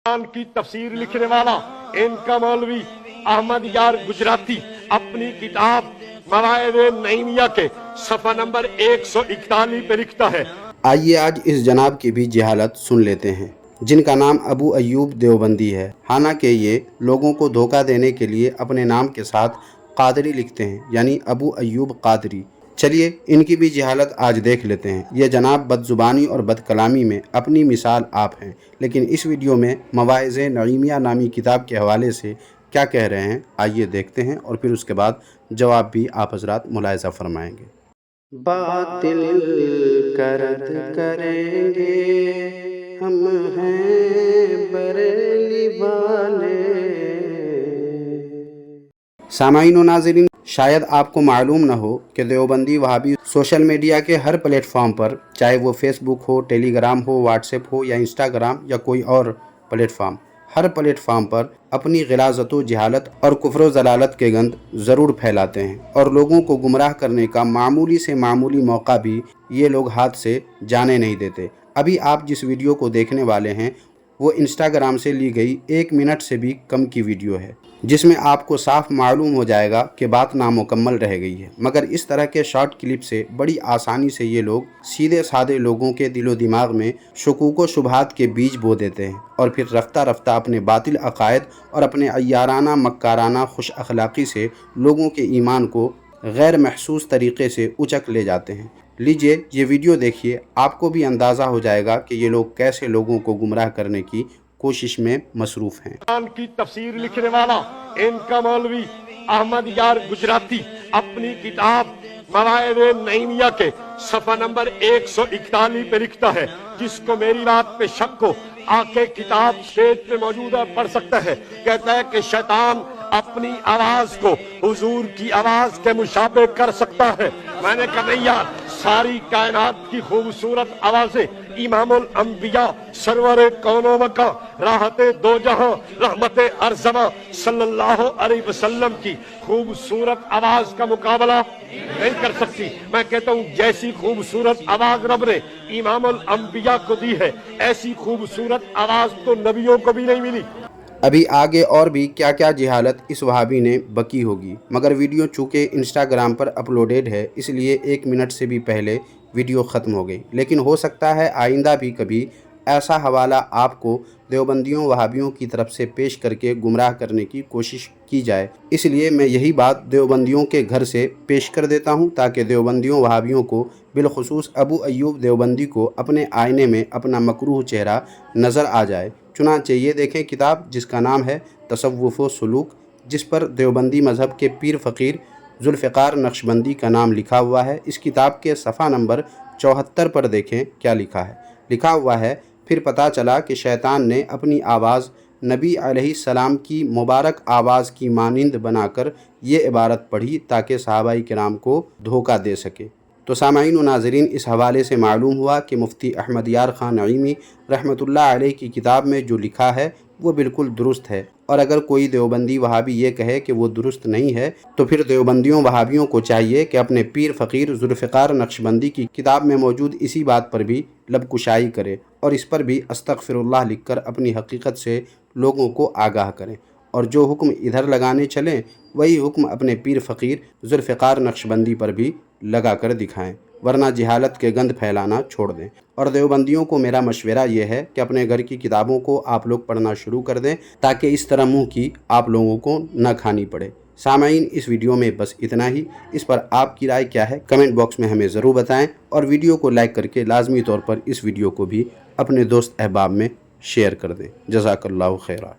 कुरान की तफसीर लिखने वाला इनका मौलवी अहमद यार गुजराती अपनी किताब मवाइद नईमिया के सफा नंबर 141 पे लिखता है। आइए आज इस जनाब की भी जहालत सुन लेते हैं, जिनका नाम अबू अय्यूब देवबंदी है। हालांकि ये लोगों को धोखा देने के लिए अपने नाम के साथ कादरी लिखते हैं, यानी अबू अय्यूब कादरी। चलिए इनकी भी जहालत आज देख लेते हैं। ये जनाब बदजुबानी और बदकलामी में अपनी मिसाल आप हैं, लेकिन इस वीडियो में मवाइज़ नईमिया नामी किताब के हवाले से क्या कह रहे हैं आइए देखते हैं, और फिर उसके बाद जवाब भी आप हजरात मुलाहिज़ा फरमाएंगे। बातिल करद करेंगे हम हैं बरेली वाले। सामाईन व नाज़रीन, शायद आपको मालूम न हो कि देवबंदी वहाबी सोशल मीडिया के हर प्लेटफॉर्म पर, चाहे वो फेसबुक हो, टेलीग्राम हो, व्हाट्सएप हो या इंस्टाग्राम या कोई और प्लेटफॉर्म, हर प्लेटफॉर्म पर अपनी ग़िलाज़त व जहालत और कुफ्र व ज़लालत के गंद ज़रूर फैलाते हैं, और लोगों को गुमराह करने का मामूली से मामूली मौका भी ये लोग हाथ से जाने नहीं देते। अभी आप जिस वीडियो को देखने वाले हैं वो इंस्टाग्राम से ली गई 1 मिनट से भी कम की वीडियो है, जिसमें आपको साफ मालूम हो जाएगा कि बात नामुकम्मल रह गई है। मगर इस तरह के शॉर्ट क्लिप से बड़ी आसानी से ये लोग सीधे साधे लोगों के दिलो दिमाग में शुकूक व शुबहात के बीज बो देते हैं, और फिर रफ्ता रफ्ता अपने बातिल अकायद और अपने अय्याराना मक्काराना खुश अखलाक़ी से लोगों के ईमान को गैर महसूस तरीक़े से उचक ले जाते हैं। लीजिए ये वीडियो देखिए, आपको भी अंदाज़ा हो जाएगा कि ये लोग कैसे लोगों को गुमराह करने की कोशिश में मसरूफ़ हैं। कुरान की तफसीर लिखने वाला इनका मौलवी अहमद यार गुजराती अपनी किताब मवाइद नईमिया के सफा नंबर 141 पे लिखता है। जिसको मेरी बात पे शक हो आके किताब स्टेज पे मौजूद है पढ़ सकता है। कहता है कि शैतान अपनी आवाज को हुजूर की आवाज के मुशाबे कर सकता है। मैंने कहा नहीं यार, सारी कायनात की खूबसूरत आवाजें इमामुल अंबिया सरवर कौनो मका राहते दो जहां रहमते अरज़मा सल्लल्लाहु अलैहि वसल्लम की खूबसूरत आवाज का मुकाबला नहीं कर सकती। मैं कहता हूँ जैसी खूबसूरत आवाज रब ने इमामुल अंबिया को दी है, ऐसी खूबसूरत आवाज तो नबियों को भी नहीं मिली। अभी आगे और भी क्या क्या जहालत इस वहाबी ने बकी होगी, मगर वीडियो चूँकि इंस्टाग्राम पर अपलोडेड है इसलिए 1 मिनट से भी पहले वीडियो ख़त्म हो गई। लेकिन हो सकता है आइंदा भी कभी ऐसा हवाला आपको देवबंदियों वहाबियों की तरफ से पेश करके गुमराह करने की कोशिश की जाए। इसलिए मैं यही बात देवबंदियों के घर से पेश कर देता हूँ, ताकि देवबंदियों वहाबियों को बिलखुसूस अबू अय्यूब देवबंदी को अपने आईने में अपना मकरूह चेहरा नज़र आ जाए। चुनांचे ये देखें किताब जिसका नाम है तसव्वुफ़ व सुलूक, जिस पर देवबंदी मज़हब के पीर फ़कीर ज़ुल्फ़िकार नक्शबंदी का नाम लिखा हुआ है। इस किताब के सफ़ा नंबर 74 पर देखें क्या लिखा है। लिखा हुआ है, फिर पता चला कि शैतान ने अपनी आवाज़ नबी अलैहिस्सलाम की मुबारक आवाज़ की मानिंद बनाकर ये इबारत पढ़ी ताकि सहाबाई किराम को धोखा दे सके। तो सामाईन व नाज़रीन, इस हवाले से मालूम हुआ कि मुफ्ती अहमद यार ख़ान नईमी रहमतुल्लाह अलैह की किताब में जो लिखा है वो बिल्कुल दुरुस्त है, और अगर कोई देवबंदी वहाबी ये कहे कि वो दुरुस्त नहीं है तो फिर देवबंदियों वहाबियों को चाहिए कि अपने पीर फ़कीर ज़ुल्फ़िकार नक्शबंदी की किताब में मौजूद इसी बात पर भी लबकुशाई करे, और इस पर भी अस्तग़फ़िरुल्लाह लिखकर अपनी हकीकत से लोगों को आगाह करें, और जो हुक्म इधर लगाने चलें वही हुक्म अपने पीर फ़कीर ज़ुल्फ़िकार नक्शबंदी पर भी लगा कर दिखाएँ, वरना जहालत के गंद फैलाना छोड़ दें। और देवबंदियों को मेरा मशवरा ये है कि अपने घर की किताबों को आप लोग पढ़ना शुरू कर दें, ताकि इस तरह मुँह की आप लोगों को न खानी पड़े। सामाईन, इस वीडियो में बस इतना ही। इस पर आपकी राय क्या है कमेंट बॉक्स में हमें ज़रूर बताएं, और वीडियो को लाइक करके लाजमी तौर पर इस वीडियो को भी अपने दोस्त अहबाब में शेयर कर दें। जज़ाकल्लाहु खैरा।